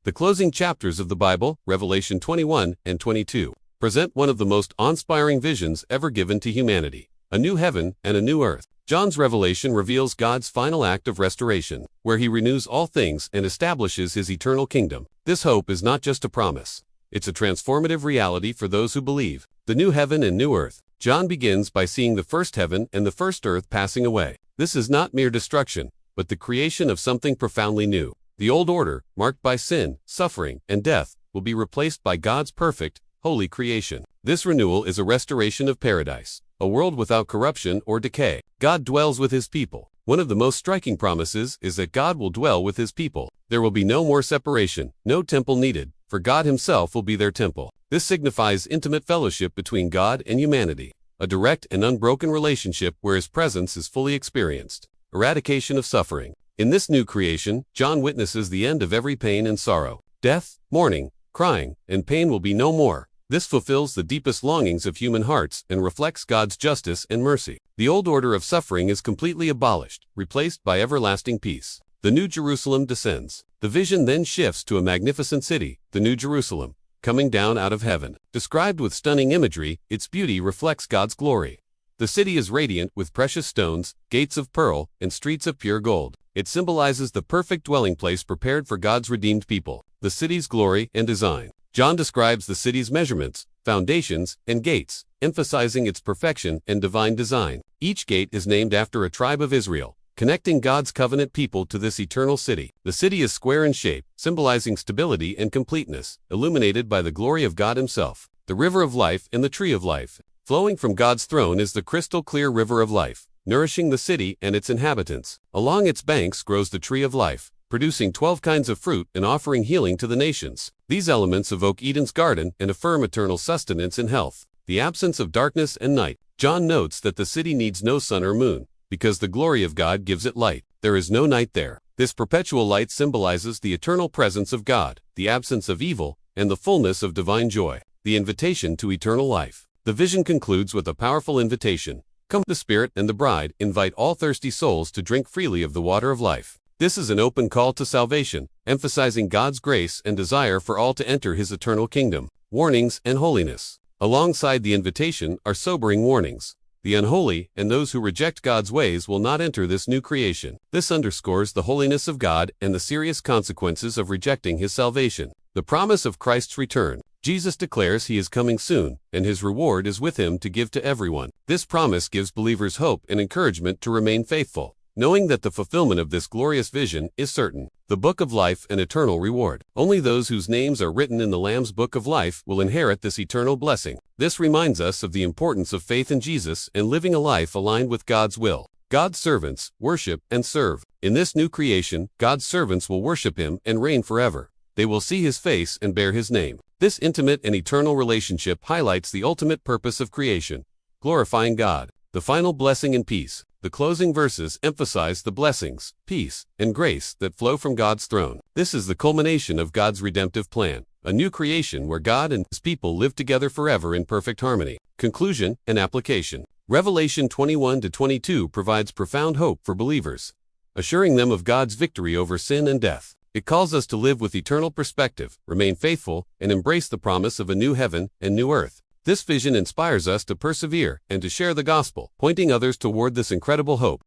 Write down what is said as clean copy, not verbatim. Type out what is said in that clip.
The closing chapters of the Bible, Revelation 21 and 22, present one of the most awe-inspiring visions ever given to humanity: a new heaven and a new earth. John's revelation reveals God's final act of restoration, where he renews all things and establishes his eternal kingdom. This hope is not just a promise. It's a transformative reality for those who believe. The new heaven and new earth. John begins by seeing the first heaven and the first earth passing away. This is not mere destruction, but the creation of something profoundly new. The old order, marked by sin, suffering, and death, will be replaced by God's perfect, holy creation. This renewal is a restoration of paradise, a world without corruption or decay. God dwells with his people. One of the most striking promises is that God will dwell with his people. There will be no more separation, no temple needed, for God himself will be their temple. This signifies intimate fellowship between God and humanity, a direct and unbroken relationship where his presence is fully experienced. Eradication of suffering. In this new creation, John witnesses the end of every pain and sorrow. Death, mourning, crying, and pain will be no more. This fulfills the deepest longings of human hearts and reflects God's justice and mercy. The old order of suffering is completely abolished, replaced by everlasting peace. The New Jerusalem descends. The vision then shifts to a magnificent city, the New Jerusalem, coming down out of heaven. Described with stunning imagery, its beauty reflects God's glory. The city is radiant with precious stones, gates of pearl, and streets of pure gold. It symbolizes the perfect dwelling place prepared for God's redeemed people. The city's glory and design. John describes the city's measurements, foundations, and gates, emphasizing its perfection and divine design. Each gate is named after a tribe of Israel, connecting God's covenant people to this eternal city. The city is square in shape, symbolizing stability and completeness, illuminated by the glory of God himself. The river of life and the tree of life. Flowing from God's throne is the crystal-clear river of life, nourishing the city and its inhabitants. Along its banks grows the tree of life, producing 12 kinds of fruit and offering healing to the nations. These elements evoke Eden's garden and affirm eternal sustenance and health. The absence of darkness and night. John notes that the city needs no sun or moon, because the glory of God gives it light. There is no night there. This perpetual light symbolizes the eternal presence of God, the absence of evil, and the fullness of divine joy. The invitation to eternal life. The vision concludes with a powerful invitation. Come, the Spirit and the bride invite all thirsty souls to drink freely of the water of life. This is an open call to salvation, emphasizing God's grace and desire for all to enter his eternal kingdom. Warnings and holiness. Alongside the invitation are sobering warnings. The unholy and those who reject God's ways will not enter this new creation. This underscores the holiness of God and the serious consequences of rejecting his salvation. The promise of Christ's return. Jesus declares he is coming soon, and his reward is with him to give to everyone. This promise gives believers hope and encouragement to remain faithful, knowing that the fulfillment of this glorious vision is certain. The book of life and eternal reward. Only those whose names are written in the Lamb's book of life will inherit this eternal blessing. This reminds us of the importance of faith in Jesus and living a life aligned with God's will. God's servants worship and serve. In this new creation, God's servants will worship him and reign forever. They will see his face and bear his name. This intimate and eternal relationship highlights the ultimate purpose of creation, glorifying God. The final blessing and peace. The closing verses emphasize the blessings, peace, and grace that flow from God's throne. This is the culmination of God's redemptive plan, a new creation where God and his people live together forever in perfect harmony. Conclusion and application. Revelation 21-22 provides profound hope for believers, assuring them of God's victory over sin and death. It calls us to live with eternal perspective, remain faithful, and embrace the promise of a new heaven and new earth. This vision inspires us to persevere and to share the gospel, pointing others toward this incredible hope.